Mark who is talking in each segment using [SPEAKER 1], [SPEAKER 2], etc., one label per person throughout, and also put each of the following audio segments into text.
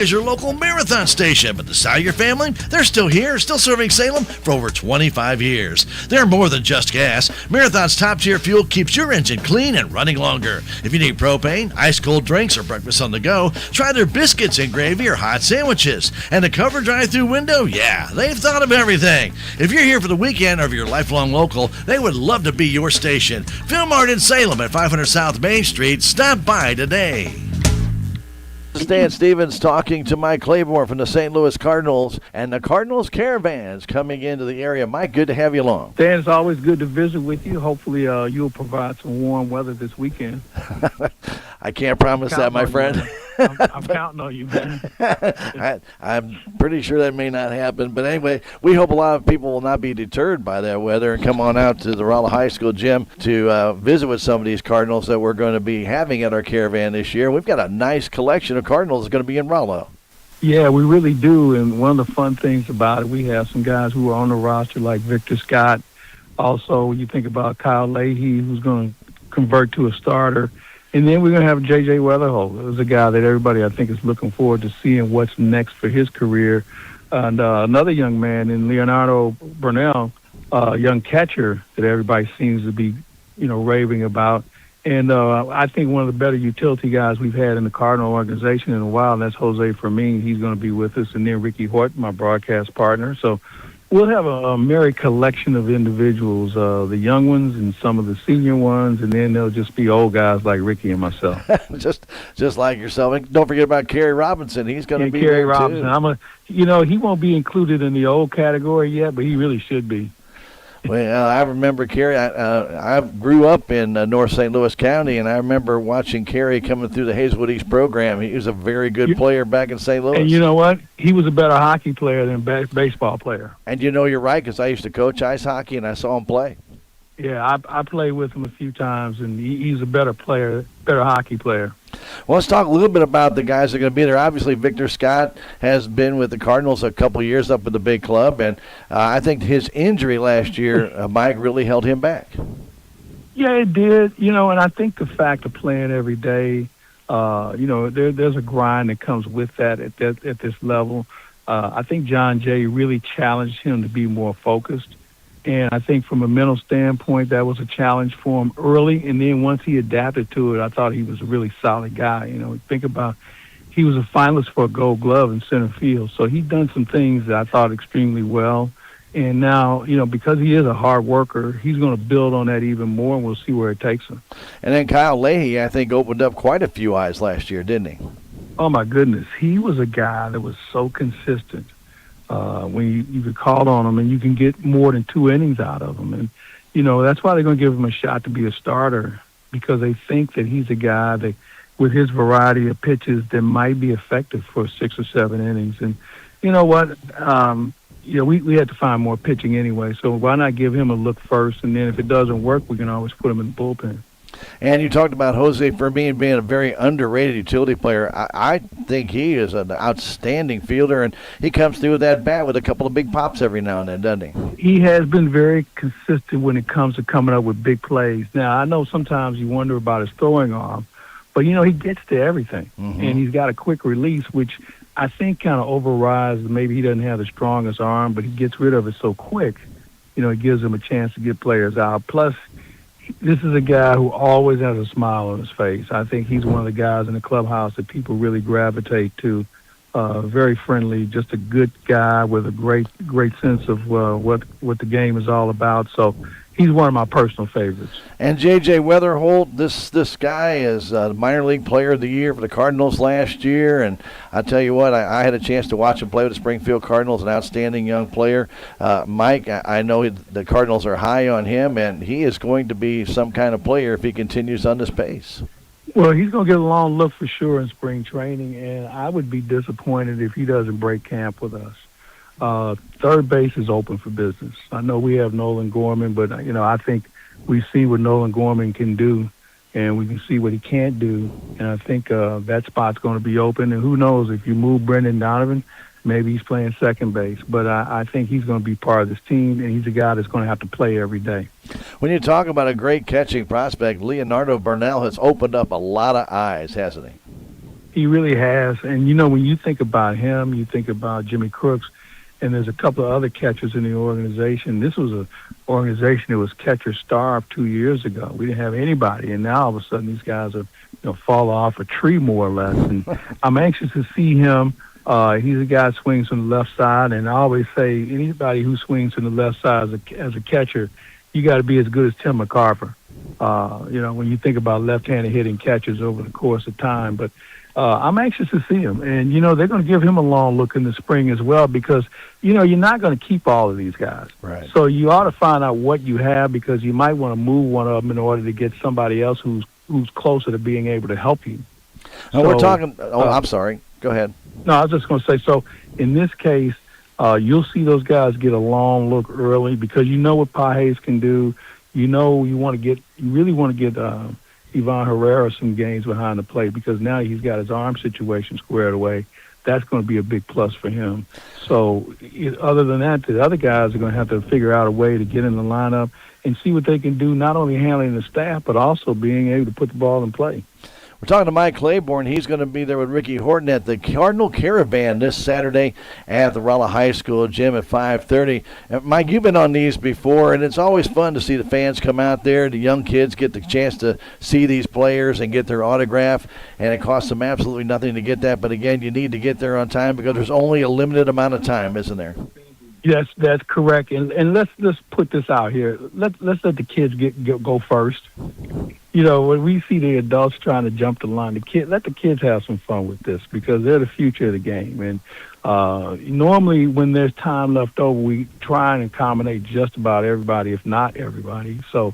[SPEAKER 1] Is your local marathon station, but the Sire family, they're still here, still serving Salem for over 25 years. They're more than just gas. Marathon's top-tier fuel keeps your engine clean and running longer. If you need propane, ice-cold drinks, or breakfast on the go, try their biscuits and gravy or hot sandwiches. And the covered drive-through window, yeah, they've thought of everything. If you're here for the weekend or if you're a lifelong local, they would love to be your station. Philmart in Salem at 500 South Main Street. Stop by today.
[SPEAKER 2] Stan Stevens talking to Mike Claiborne from the St. Louis Cardinals, and the Cardinals caravans coming into the area. Mike, good to have you along.
[SPEAKER 3] Stan, it's always good to visit with you. Hopefully you'll provide some warm weather this weekend.
[SPEAKER 2] I can't promise that, my friend.
[SPEAKER 3] I'm counting on you, man.
[SPEAKER 2] I'm pretty sure that may not happen. But anyway, we hope a lot of people will not be deterred by that weather and come on out to the Rolla High School gym to visit with some of these Cardinals that we're going to be having at our caravan this year. We've got a nice collection of Cardinals that's going to be in Rolla.
[SPEAKER 3] Yeah, we really do. And one of the fun things about it, we have some guys who are on the roster like Victor Scott. Also, you think about Kyle Leahy, who's going to convert to a starter. And then we're going to have J.J. Weatherholt. Who's a guy that everybody, I think, is looking forward to seeing what's next for his career. And another young man in Leonardo Burnell, young catcher that everybody seems to be, raving about. And I think one of the better utility guys we've had in the Cardinal organization in a while, and that's Jose Fermin. He's going to be with us. And then Ricky Horton, my broadcast partner. So we'll have a merry collection of individuals, the young ones and some of the senior ones, and then they'll just be old guys like Ricky and myself.
[SPEAKER 2] just like yourself. And don't forget about Kerry Robinson. He's going to be
[SPEAKER 3] Kerry
[SPEAKER 2] there
[SPEAKER 3] Robinson.
[SPEAKER 2] too.
[SPEAKER 3] He won't be included in the old category yet, but he really should be.
[SPEAKER 2] Well, I remember Kerry. I grew up in North St. Louis County, and I remember watching Kerry coming through the Hazelwood East program. He was a very good player back in St. Louis.
[SPEAKER 3] And you know what? He was a better hockey player than baseball player.
[SPEAKER 2] And you're right, because I used to coach ice hockey, and I saw him play.
[SPEAKER 3] Yeah, I played with him a few times, and he's a better player, better hockey player.
[SPEAKER 2] Well, let's talk a little bit about the guys that are going to be there. Obviously, Victor Scott has been with the Cardinals a couple of years up at the big club, and I think his injury last year, Mike, really held him back.
[SPEAKER 3] Yeah, it did. And I think the fact of playing every day, there's a grind that comes with that at this level. I think John Jay really challenged him to be more focused. And I think from a mental standpoint, that was a challenge for him early. And then once he adapted to it, I thought he was a really solid guy. Think about he was a finalist for a Gold Glove in center field. So he'd done some things that I thought extremely well. And now, because he is a hard worker, he's going to build on that even more, and we'll see where it takes him.
[SPEAKER 2] And then Kyle Leahy, I think, opened up quite a few eyes last year, didn't he?
[SPEAKER 3] Oh, my goodness. He was a guy that was so consistent. When you could call on him and you can get more than 2 innings out of him. And, that's why they're going to give him a shot to be a starter, because they think that he's a guy that, with his variety of pitches, that might be effective for 6 or 7 innings. And you know what? We had to find more pitching anyway, so why not give him a look first, and then if it doesn't work, we can always put him in the bullpen.
[SPEAKER 2] And you talked about Jose Fermin being a very underrated utility player. I think he is an outstanding fielder, and he comes through with that bat with a couple of big pops every now and then, doesn't he?
[SPEAKER 3] He has been very consistent when it comes to coming up with big plays. Now, I know sometimes you wonder about his throwing arm, but, he gets to everything, and he's got a quick release, which I think kind of overrides. Maybe he doesn't have the strongest arm, but he gets rid of it so quick, it gives him a chance to get players out. Plus, this is a guy who always has a smile on his face. I think he's one of the guys in the clubhouse that people really gravitate to. Very friendly, just a good guy with a great sense of what the game is all about. So he's one of my personal favorites.
[SPEAKER 2] And J.J. Weatherholt, this guy is the minor league player of the year for the Cardinals last year. And I tell you what, I had a chance to watch him play with the Springfield Cardinals, an outstanding young player. Mike, I know the Cardinals are high on him, and he is going to be some kind of player if he continues on this pace.
[SPEAKER 3] Well, he's going to get a long look for sure in spring training, and I would be disappointed if he doesn't break camp with us. Third base is open for business. I know we have Nolan Gorman, but, I think we see what Nolan Gorman can do, and we can see what he can't do. And I think that spot's going to be open. And who knows, if you move Brendan Donovan, maybe he's playing second base. But I think he's going to be part of this team, and he's a guy that's going to have to play every day.
[SPEAKER 2] When you talk about a great catching prospect, Leonardo Burnell has opened up a lot of eyes, hasn't he?
[SPEAKER 3] He really has. And, when you think about him, you think about Jimmy Crooks, and there's a couple of other catchers in the organization. This was an organization that was catcher starved 2 years ago. We didn't have anybody, and now all of a sudden these guys are, fall off a tree more or less. And I'm anxious to see him. He's a guy that swings from the left side, and I always say anybody who swings from the left side as a catcher, you got to be as good as Tim McCarver. When you think about left-handed hitting catchers over the course of time, but I'm anxious to see him. And, they're going to give him a long look in the spring as well because, you're not going to keep all of these guys.
[SPEAKER 2] Right.
[SPEAKER 3] So you ought to find out what you have because you might want to move one of them in order to get somebody else who's closer to being able to help you.
[SPEAKER 2] We're talking I'm sorry. Go ahead.
[SPEAKER 3] No, I was just going to say, so in this case, you'll see those guys get a long look early because you know what Pages can do. You really want to get Ivan Herrera some games behind the plate because now he's got his arm situation squared away. That's going to be a big plus for him. So other than that, the other guys are going to have to figure out a way to get in the lineup and see what they can do, not only handling the staff, but also being able to put the ball in play.
[SPEAKER 2] We're talking to Mike Claiborne. He's going to be there with Ricky Horton at the Cardinal Caravan this Saturday at the Rolla High School gym at 5:30. Mike, you've been on these before, and it's always fun to see the fans come out there. The young kids get the chance to see these players and get their autograph, and it costs them absolutely nothing to get that. But, again, you need to get there on time because there's only a limited amount of time, isn't there?
[SPEAKER 3] Yes, that's correct. And let's put this out here. Let's let the kids go first. When we see the adults trying to jump the line, let the kids have some fun with this because they're the future of the game. And normally when there's time left over, we try and accommodate just about everybody, if not everybody. So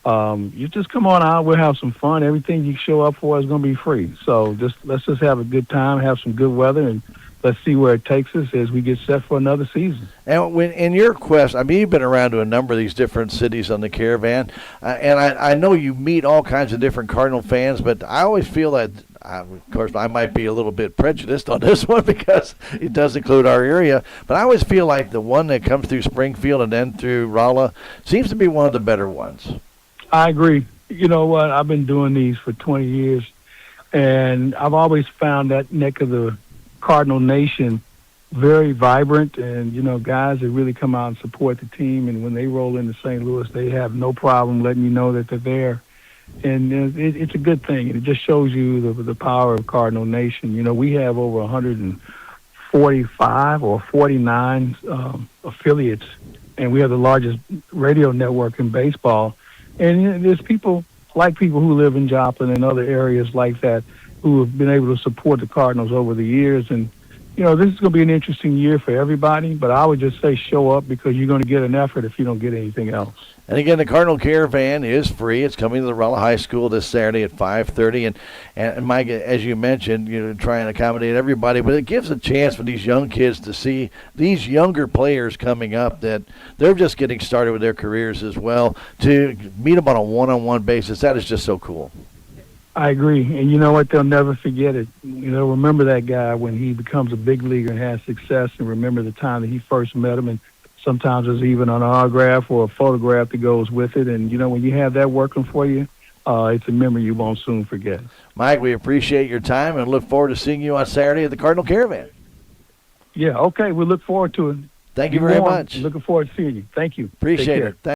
[SPEAKER 3] you just come on out. We'll have some fun. Everything you show up for is going to be free. So let's just have a good time, have some good weather, and let's see where it takes us as we get set for another season.
[SPEAKER 2] And when in your quest, you've been around to a number of these different cities on the Caravan, and I know you meet all kinds of different Cardinal fans, but I always feel that, of course, I might be a little bit prejudiced on this one because it does include our area, but I always feel like the one that comes through Springfield and then through Rolla seems to be one of the better ones.
[SPEAKER 3] I agree. You know what? I've been doing these for 20 years, and I've always found that neck of the Cardinal Nation very vibrant, and guys that really come out and support the team, and when they roll into St. Louis, they have no problem letting you know that they're there, and it's a good thing, and it just shows you the power of Cardinal Nation. We have over 145 or 49 affiliates, and we have the largest radio network in baseball, and there's people who live in Joplin and other areas like that who have been able to support the Cardinals over the years. And, this is going to be an interesting year for everybody, but I would just say show up because you're going to get an effort if you don't get anything else.
[SPEAKER 2] And again, the Cardinal Caravan is free. It's coming to the Rolla High School this Saturday at 5:30. And Mike, as you mentioned, try and accommodate everybody, but it gives a chance for these young kids to see these younger players coming up that they're just getting started with their careers as well, to meet them on a one-on-one basis. That is just so cool.
[SPEAKER 3] I agree. And you know what? They'll never forget it. Remember that guy when he becomes a big leaguer and has success, and remember the time that he first met him, and sometimes there's even an autograph or a photograph that goes with it. And, when you have that working for you, it's a memory you won't soon forget.
[SPEAKER 2] Mike, we appreciate your time and look forward to seeing you on Saturday at the Cardinal Caravan.
[SPEAKER 3] Yeah, okay. We look forward to it.
[SPEAKER 2] Thank you very much.
[SPEAKER 3] Looking forward to seeing you. Thank you.
[SPEAKER 2] Appreciate it.